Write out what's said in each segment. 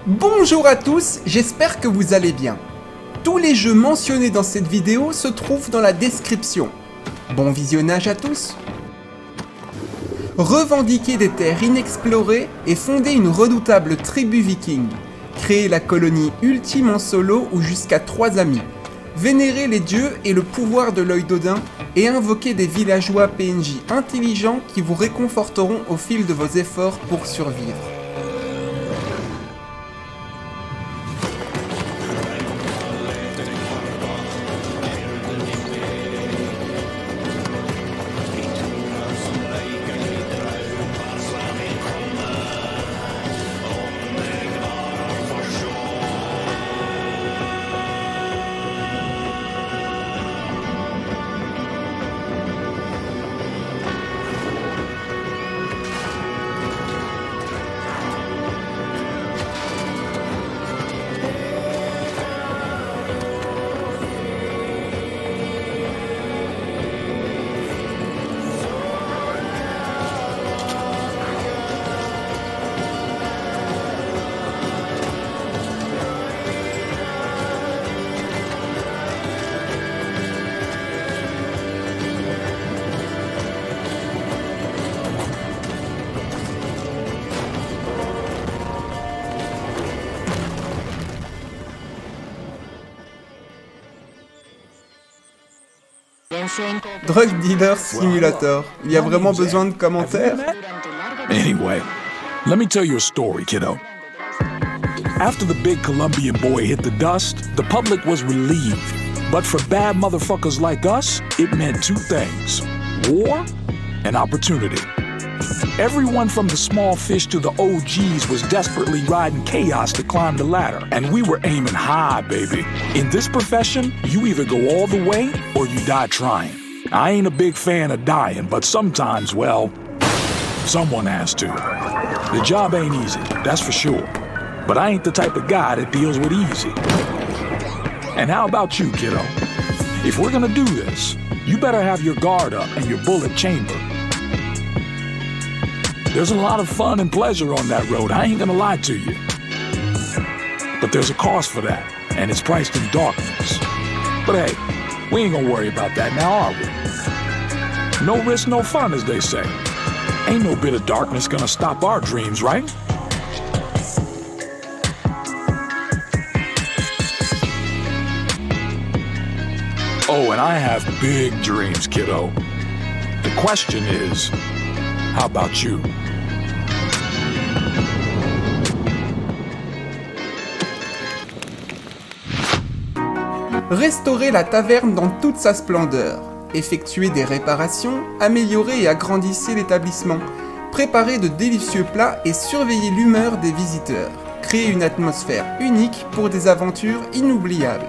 Bonjour à tous, j'espère que vous allez bien. Tous les jeux mentionnés dans cette vidéo se trouvent dans la description. Bon visionnage à tous. Revendiquer des terres inexplorées et fonder une redoutable tribu viking. Créer la colonie ultime en solo ou jusqu'à 3 amis. Vénérer les dieux et le pouvoir de l'œil d'Odin et invoquer des villageois PNJ intelligents qui vous réconforteront au fil de vos efforts pour survivre. Drug Dealer Simulator. Il y a vraiment besoin de commentaires? Anyway, let me tell you a story, kiddo. After the big Colombian boy hit the dust, the public was relieved. But for bad motherfuckers like us, it meant two things: war and opportunity. Everyone from the small fish to the OGs was desperately riding chaos to climb the ladder. And we were aiming high, baby. In this profession, you either go all the way or you die trying. I ain't a big fan of dying, but sometimes, well, someone has to. The job ain't easy, that's for sure. But I ain't the type of guy that deals with easy. And how about you, kiddo? If we're gonna do this, you better have your guard up and your bullet chambered. There's a lot of fun and pleasure on that road, I ain't gonna lie to you. But there's a cost for that, and it's priced in darkness. But hey, we ain't gonna worry about that now, are we? No risk, no fun, as they say. Ain't no bit of darkness gonna stop our dreams, right? Oh, and I have big dreams, kiddo. The question is, how about you? Restaurer la taverne dans toute sa splendeur. Effectuer des réparations, améliorer et agrandir l'établissement. Préparer de délicieux plats et surveiller l'humeur des visiteurs. Créer une atmosphère unique pour des aventures inoubliables.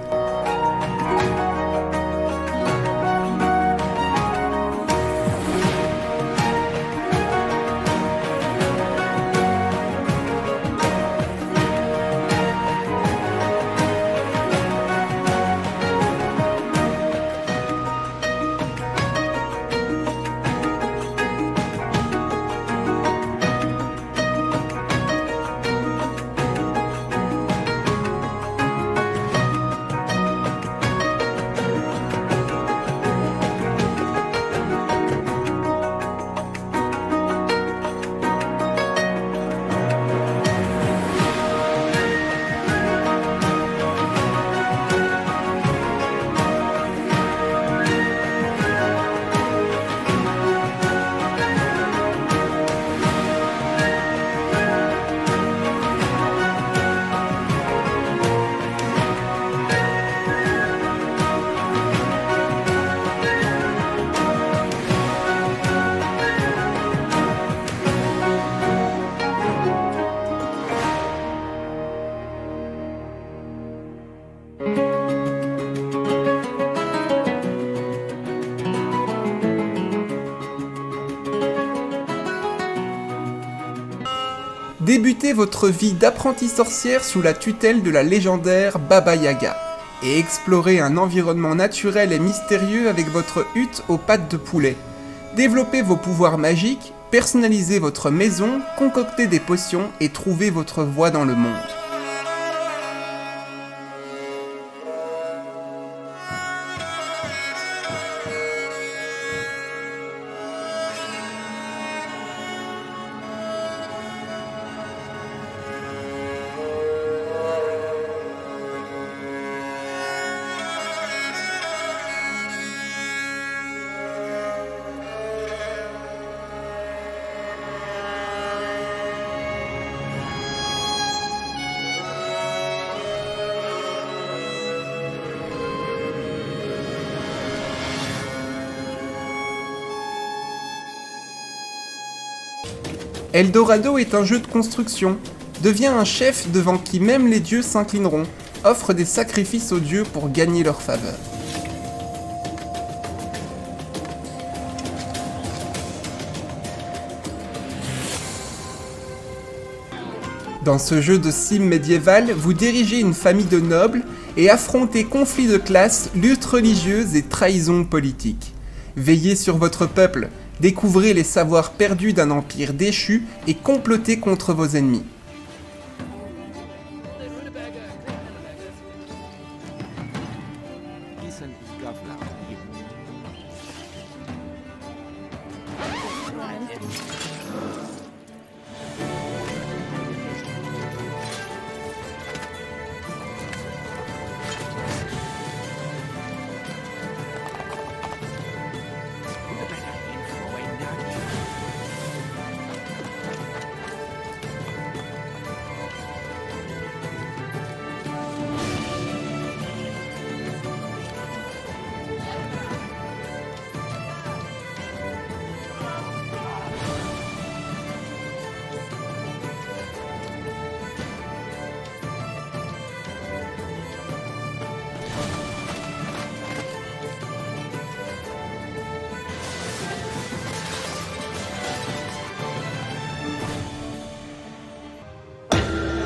Débutez votre vie d'apprentie sorcière sous la tutelle de la légendaire Baba Yaga et explorez un environnement naturel et mystérieux avec votre hutte aux pattes de poulet. Développez vos pouvoirs magiques, personnalisez votre maison, concoctez des potions et trouvez votre voie dans le monde. Eldorado est un jeu de construction. Deviens un chef devant qui même les dieux s'inclineront. Offre des sacrifices aux dieux pour gagner leur faveur. Dans ce jeu de sim médiéval, vous dirigez une famille de nobles et affrontez conflits de classe, luttes religieuses et trahisons politiques. Veillez sur votre peuple, découvrez les savoirs perdus d'un empire déchu et complotez contre vos ennemis.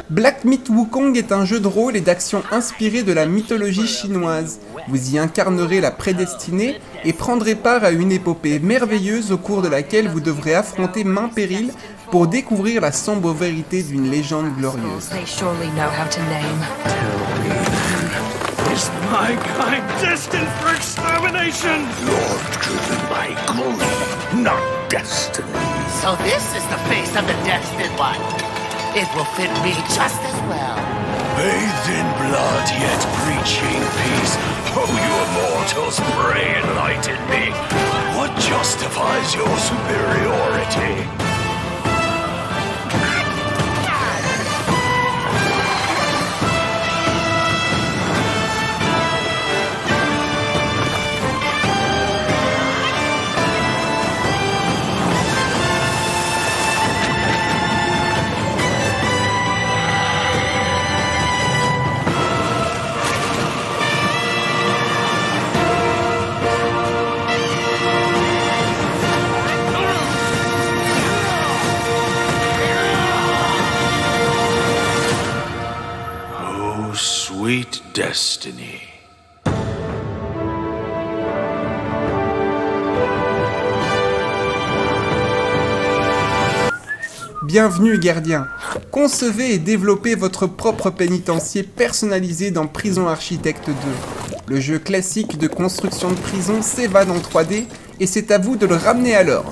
Black Myth Wukong est un jeu de rôle et d'action inspiré de la mythologie chinoise. Vous y incarnerez la prédestinée et prendrez part à une épopée merveilleuse au cours de laquelle vous devrez affronter maint péril pour découvrir la sombre vérité d'une légende glorieuse. Is my kind destined for extermination? You're driven by glory, not destiny. So this is the face of the destined one. It will fit me just as well. Bathed in blood, yet preaching peace. Oh, you immortals, pray enlighten me. What justifies your superiority? Sweet destiny. Bienvenue gardiens. Concevez et développez votre propre pénitencier personnalisé dans Prison Architect 2. Le jeu classique de construction de prison s'évade en 3D et c'est à vous de le ramener à l'ordre.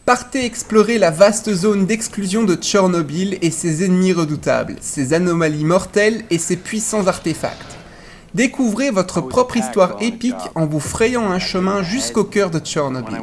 Partez explorer la vaste zone d'exclusion de Tchernobyl et ses ennemis redoutables, ses anomalies mortelles et ses puissants artefacts. Découvrez votre propre histoire épique en vous frayant un chemin jusqu'au cœur de Tchernobyl.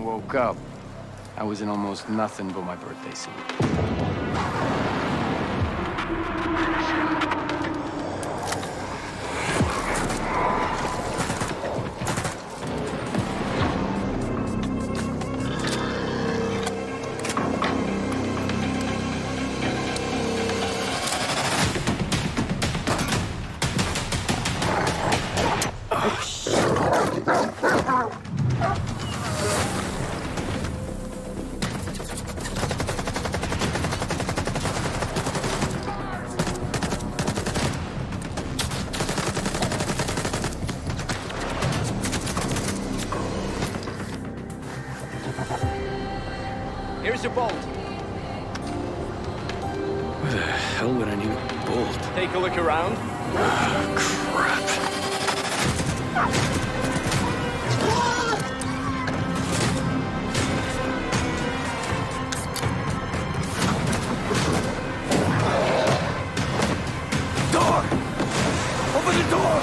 bolt. Where the hell would I need a bolt? Take a look around. Crap. Door! Open the door!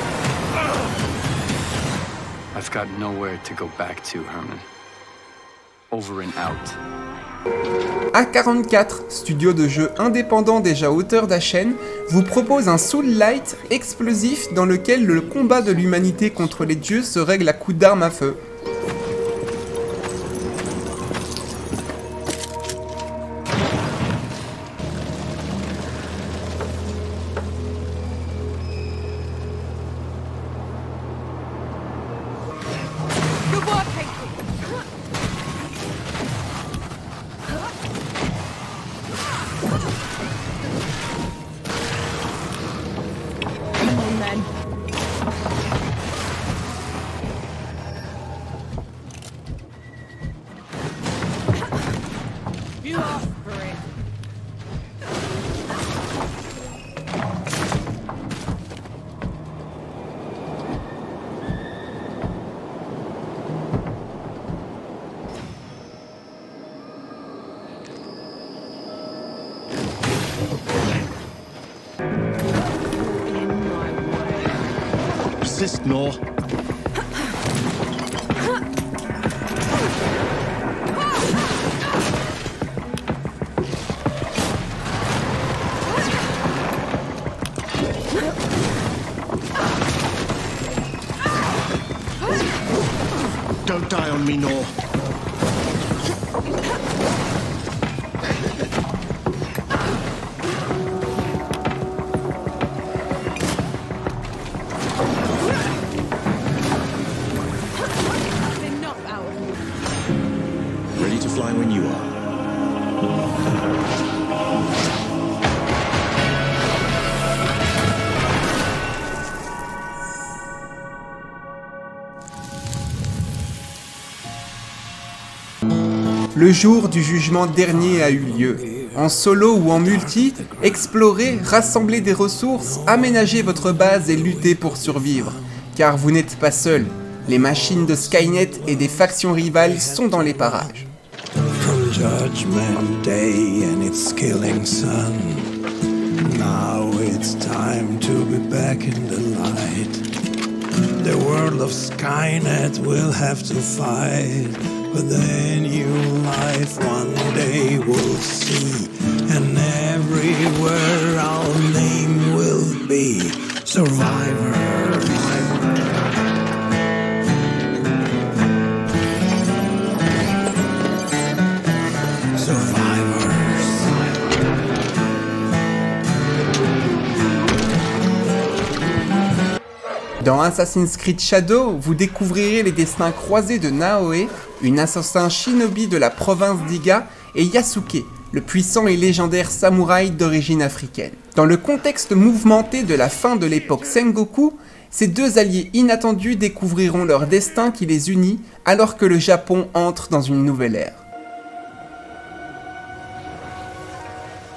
I've got nowhere to go back to, Herman. Over and out. A44, studio de jeu indépendant déjà auteur d'Achen, vous propose un Soul-Light explosif dans lequel le combat de l'humanité contre les dieux se règle à coups d'armes à feu. Persist, Nor. Don't die on me, Nor. Ready to fly when you are. Le jour du jugement dernier a eu lieu. En solo ou en multi, explorez, rassemblez des ressources, aménagez votre base et luttez pour survivre. Car vous n'êtes pas seul. Les machines de Skynet et des factions rivales sont dans les parages. From Judgment Day and its killing sun. Now it's time to be back in the light. The world of Skynet will have to fight. But then new life one day we'll see. And everywhere our name will be. Survivors. Dans Assassin's Creed Shadow, vous découvrirez les destins croisés de Naoe, une assassin shinobi de la province d'Iga, et Yasuke, le puissant et légendaire samouraï d'origine africaine. Dans le contexte mouvementé de la fin de l'époque Sengoku, ces deux alliés inattendus découvriront leur destin qui les unit alors que le Japon entre dans une nouvelle ère.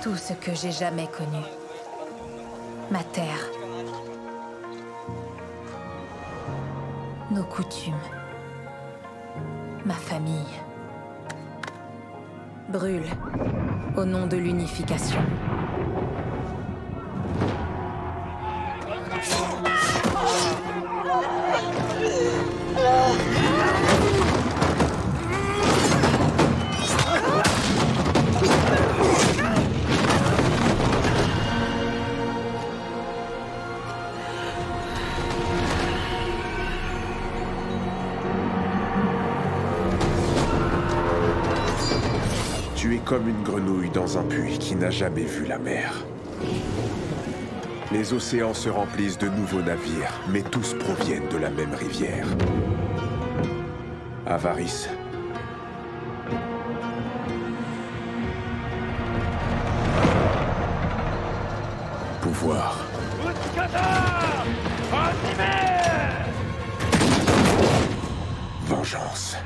Tout ce que j'ai jamais connu. Ma terre. Nos coutumes. Ma famille. Brûle au nom de l'unification. Tu es comme une grenouille dans un puits qui n'a jamais vu la mer. Les océans se remplissent de nouveaux navires, mais tous proviennent de la même rivière. Avarice. Pouvoir. Vengeance.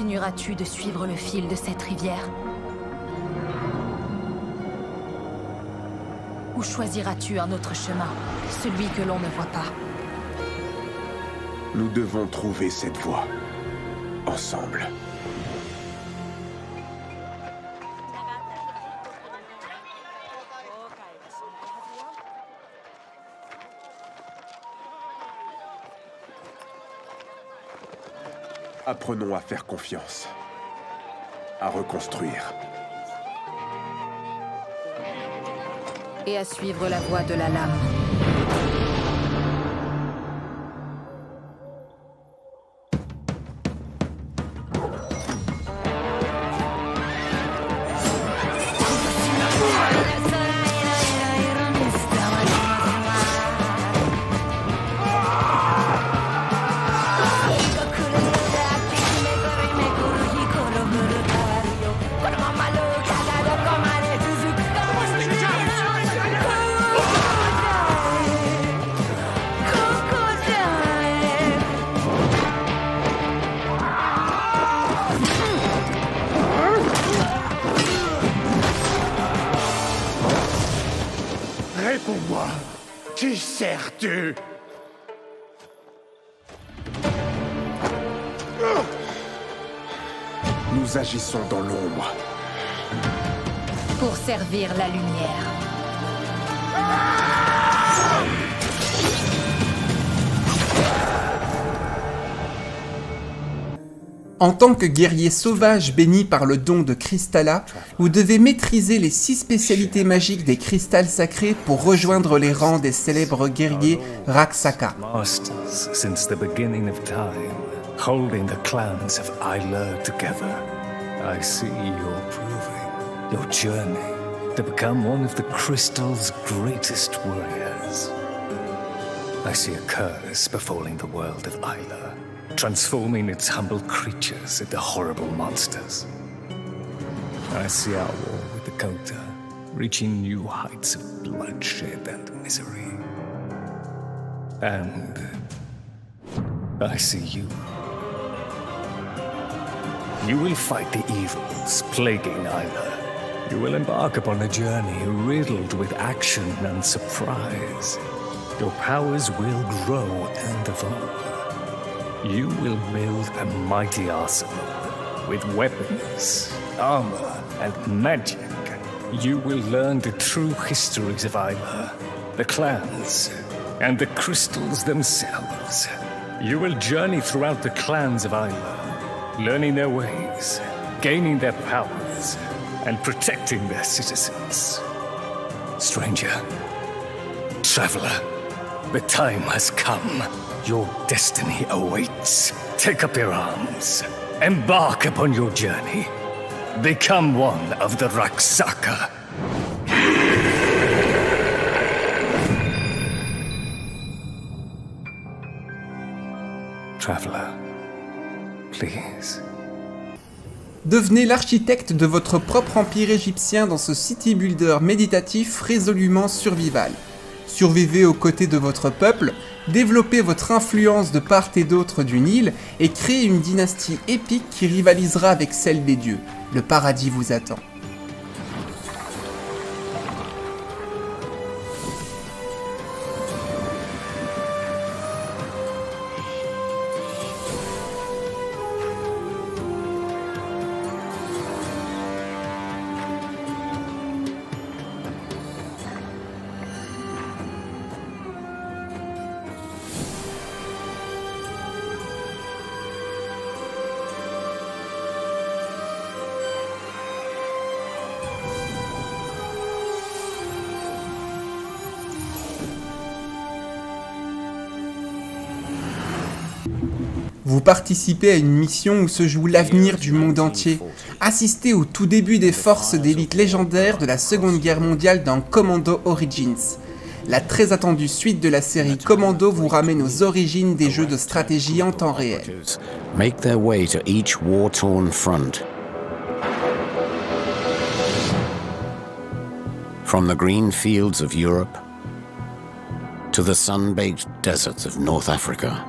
Continueras-tu de suivre le fil de cette rivière? Ou choisiras-tu un autre chemin, celui que l'on ne voit pas? Nous devons trouver cette voie. Ensemble. Apprenons à faire confiance. À reconstruire. Et à suivre la voie de la lame. Réponds-moi. Qui sers-tu? Nous agissons dans l'ombre. Pour servir la lumière. En tant que guerrier sauvage béni par le don de Kristalla, vous devez maîtriser les 6 spécialités magiques des cristals sacrés pour rejoindre les rangs des célèbres guerriers Rakshaka. Masters since the beginning of time, holding the clans of Isla together. I see you're proving your journey to become one of the crystal's greatest warriors. I see a curse befalling the world of Isla, transforming its humble creatures into horrible monsters. I see our war with the Kota reaching new heights of bloodshed and misery. And I see you. You will fight the evils plaguing Isla. You will embark upon a journey riddled with action and surprise. Your powers will grow and evolve. You will build a mighty arsenal with weapons, armor, and magic. You will learn the true histories of Isla, the clans, and the crystals themselves. You will journey throughout the clans of Isla, learning their ways, gaining their powers, and protecting their citizens. Stranger, traveler, the time has come. Your destiny awaits. Take up your arms. Embark upon your journey. Become one of the Rakshaka. Traveler, please. Devenez l'architecte de votre propre empire égyptien dans ce city builder méditatif résolument survival. Survivez aux côtés de votre peuple, développez votre influence de part et d'autre du Nil et créez une dynastie épique qui rivalisera avec celle des dieux. Le paradis vous attend. Vous participez à une mission où se joue l'avenir du monde entier. Assistez au tout début des forces d'élite légendaires de la Seconde Guerre mondiale dans Commando Origins. La très attendue suite de la série Commando vous ramène aux origines des jeux de stratégie en temps réel. Make their way to each war-torn front. From the green fields of Europe to the sun-baked deserts of North Africa.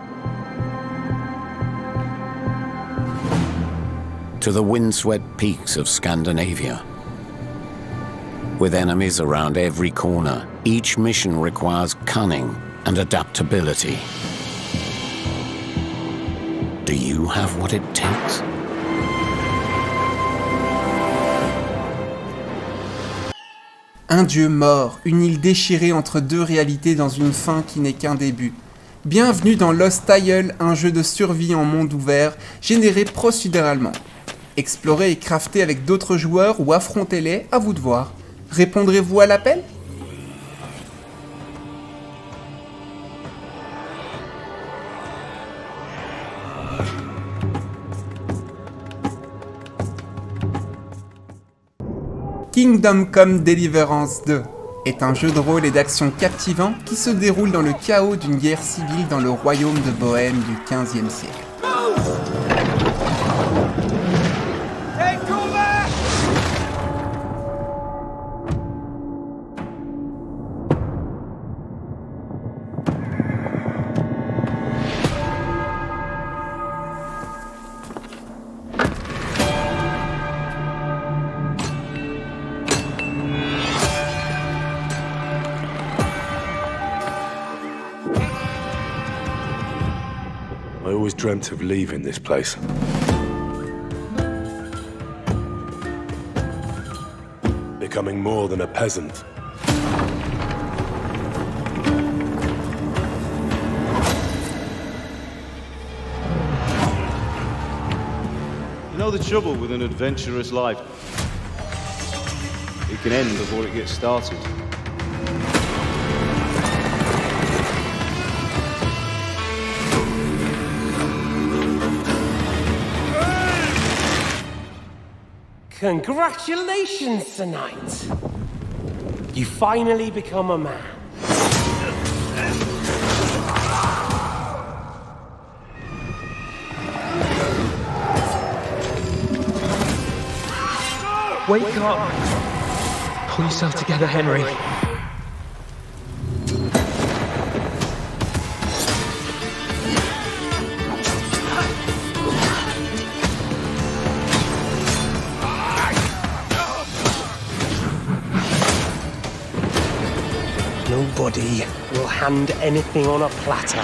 to the windswept peaks of Scandinavia. With enemies around every corner, each mission requires cunning and adaptability. Do you have what it takes? Un dieu mort, une île déchirée entre deux réalités dans une fin qui n'est qu'un début. Bienvenue dans Lost Isle, un jeu de survie en monde ouvert, généré procéduralement. Explorez et craftez avec d'autres joueurs ou affrontez-les, à vous de voir. Répondrez-vous à l'appel ? Kingdom Come Deliverance 2 est un jeu de rôle et d'action captivant qui se déroule dans le chaos d'une guerre civile dans le royaume de Bohême du XVe siècle. I always dreamt of leaving this place. Becoming more than a peasant. You know the trouble with an adventurous life? It can end before it gets started. Congratulations, Sir Knight. You finally become a man. Wake up! Pull yourself together, Henry. Nobody will hand anything on a platter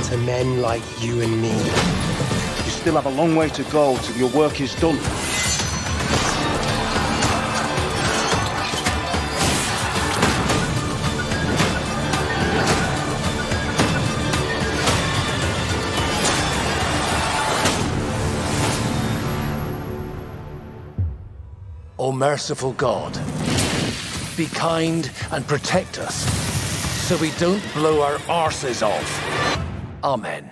to men like you and me. You still have a long way to go till your work is done. O merciful God, be kind and protect us, so we don't blow our arses off. Amen.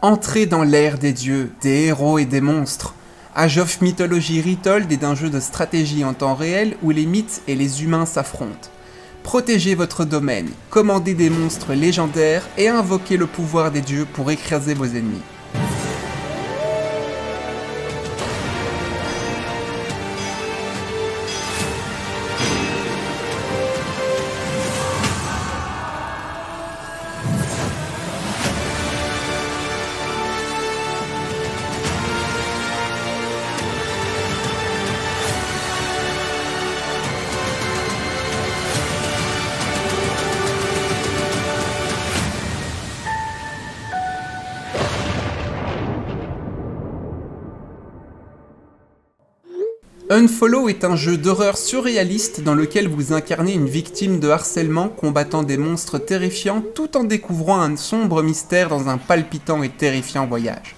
Entrez dans l'ère des dieux, des héros et des monstres. Age of Mythology Retold est un jeu de stratégie en temps réel où les mythes et les humains s'affrontent. Protégez votre domaine, commandez des monstres légendaires et invoquez le pouvoir des dieux pour écraser vos ennemis. Unfollow est un jeu d'horreur surréaliste dans lequel vous incarnez une victime de harcèlement combattant des monstres terrifiants tout en découvrant un sombre mystère dans un palpitant et terrifiant voyage.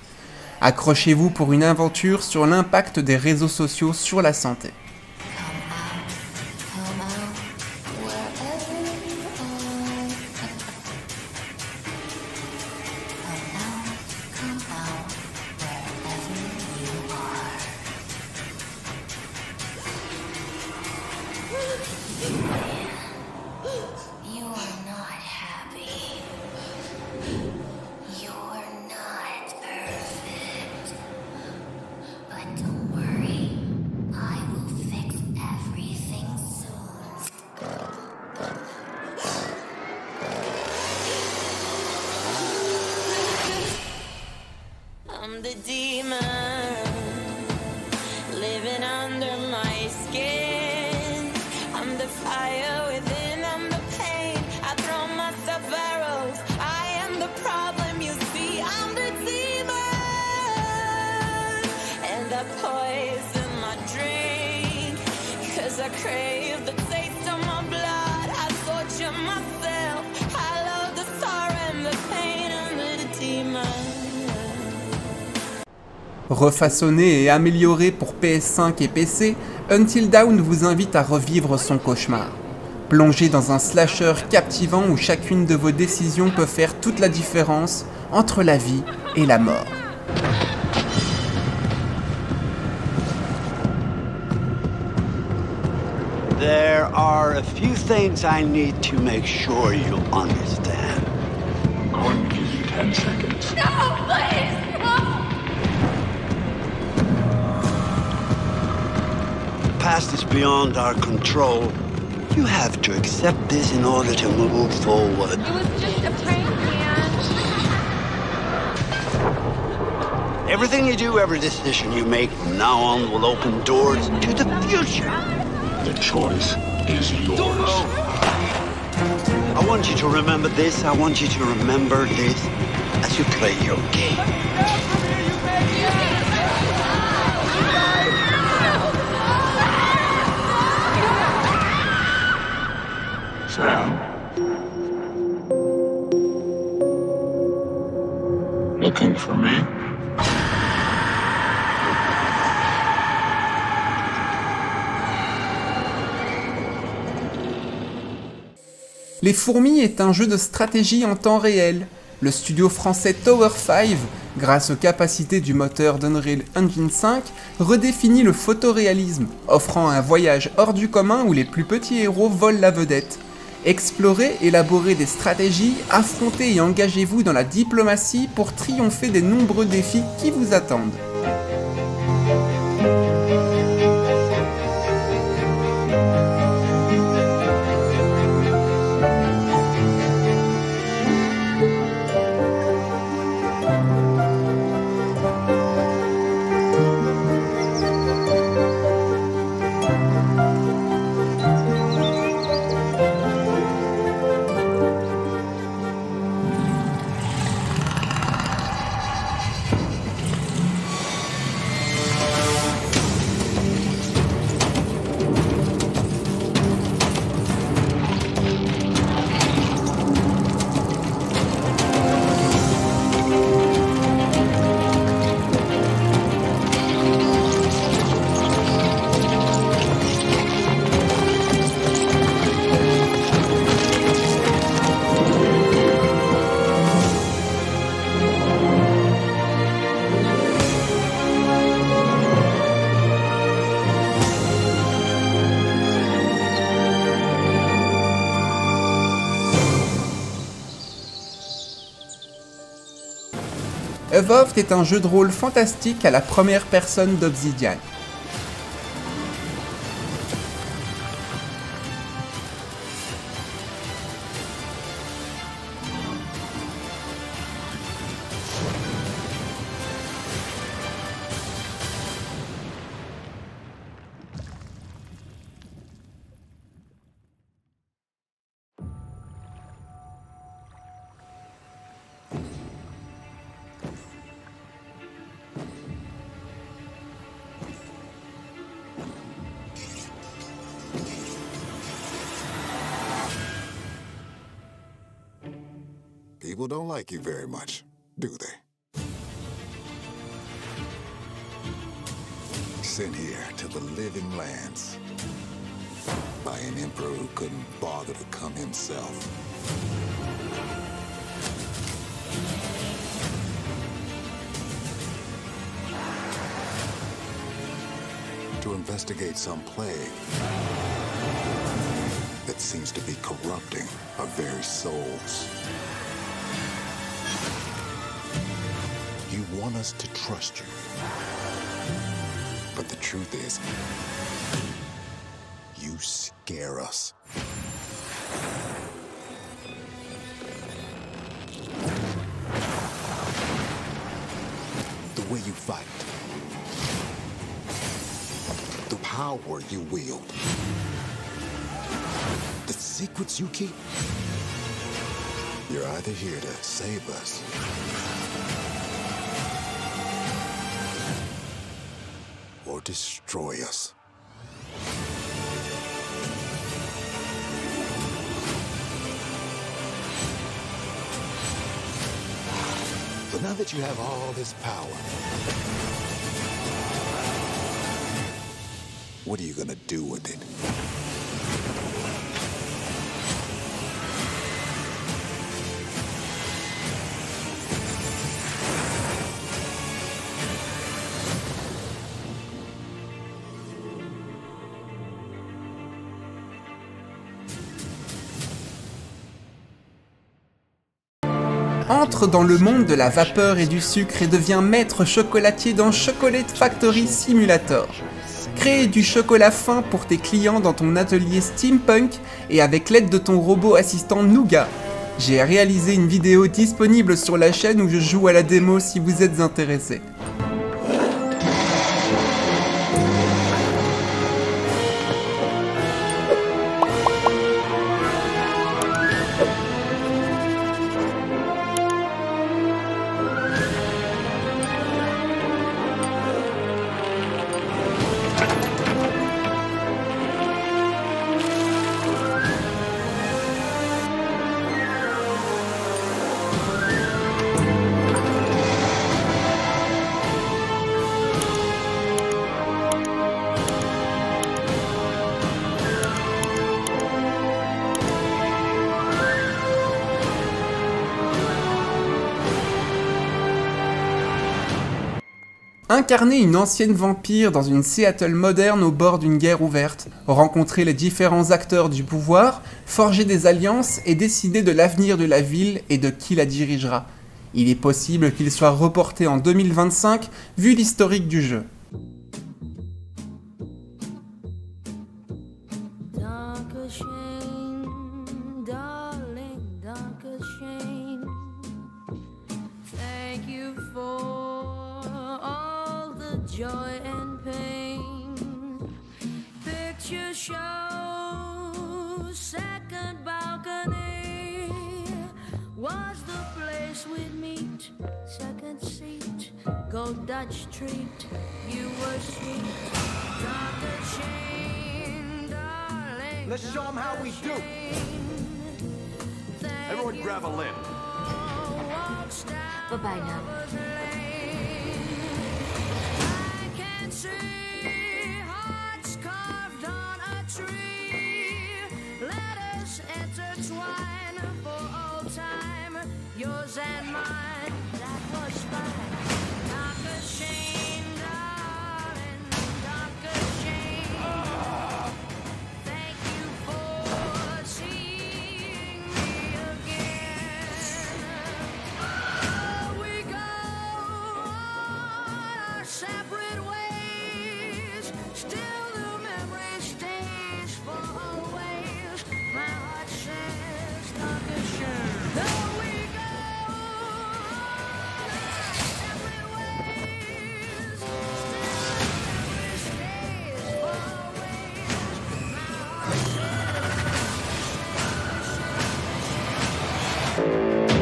Accrochez-vous pour une aventure sur l'impact des réseaux sociaux sur la santé. But don't worry, I will Refaçonné et amélioré pour PS5 et PC, Until Dawn vous invite à revivre son cauchemar. Plongez dans un slasher captivant où chacune de vos décisions peut faire toute la différence entre la vie et la mort. There are a few things I need to make sure you understand. I'm going to give you 10 seconds. No, please! The past is beyond our control. You have to accept this in order to move forward. It was just a prank, man. Everything you do, every decision you make from now on will open doors to the future. The choice is yours. I want you to remember this. I want you to remember this as you play your game. Sam. Looking for me? Les Fourmis est un jeu de stratégie en temps réel. Le studio français Tower 5, grâce aux capacités du moteur d'Unreal Engine 5, redéfinit le photoréalisme, offrant un voyage hors du commun où les plus petits héros volent la vedette. Explorez, élaborez des stratégies, affrontez et engagez-vous dans la diplomatie pour triompher des nombreux défis qui vous attendent. Evolved est un jeu de rôle fantastique à la première personne d'Obsidian. People don't like you very much, do they? Sent here to the living lands by an emperor who couldn't bother to come himself. To investigate some plague that seems to be corrupting our very souls. You want us to trust you. But the truth is, you scare us. The way you fight. The power you wield. The secrets you keep. You're either here to save us or destroy us. So now that you have all this power, What are you gonna do with it? Entre dans le monde de la vapeur et du sucre et devient maître chocolatier dans Chocolate Factory Simulator. Crée du chocolat fin pour tes clients dans ton atelier steampunk et avec l'aide de ton robot assistant Nougat. J'ai réalisé une vidéo disponible sur la chaîne où je joue à la démo si vous êtes intéressé. Incarner une ancienne vampire dans une Seattle moderne au bord d'une guerre ouverte, rencontrer les différents acteurs du pouvoir, forger des alliances et décider de l'avenir de la ville et de qui la dirigera. Il est possible qu'il soit reporté en 2025 vu l'historique du jeu. Joy and pain. Picture show, second balcony was the place we'd meet. Second seat, go Dutch treat. You were sweet, Dr. Shane, darling. Let's show them how we do. Everyone grab a limb. Bye-bye now. See hearts carved on a tree. Let us intertwine for all time. Yours and mine. That was fine. Dr. Shane, darling. Dr. Shane. Thank you for seeing me again. We go on our separate ways. Still the memory stays for always. My heart says, Dr. Shane. There we go, separate ways. Still the memory stays for always. My heart says,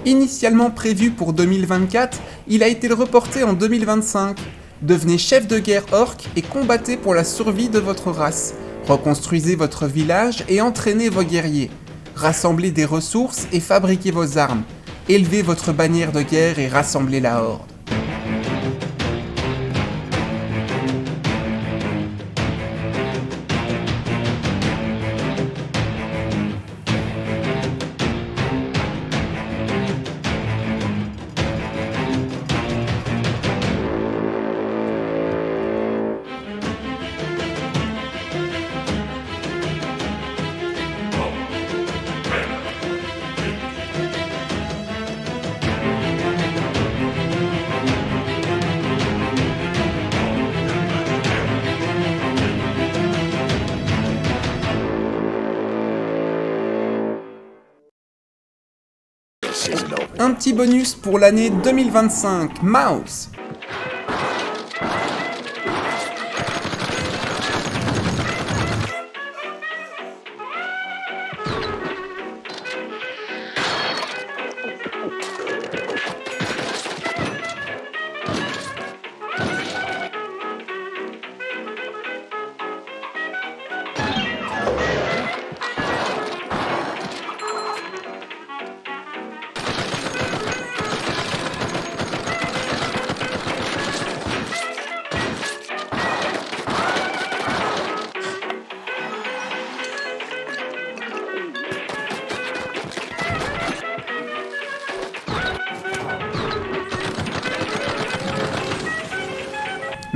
Initialement prévu pour 2024, il a été reporté en 2025. Devenez chef de guerre orc et combattez pour la survie de votre race. Reconstruisez votre village et entraînez vos guerriers. Rassemblez des ressources et fabriquez vos armes. Élevez votre bannière de guerre et rassemblez la horde. Un petit bonus pour l'année 2025, Mouse.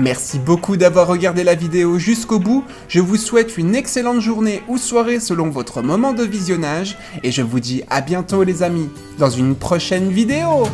Merci beaucoup d'avoir regardé la vidéo jusqu'au bout, je vous souhaite une excellente journée ou soirée selon votre moment de visionnage, et je vous dis à bientôt les amis, dans une prochaine vidéo.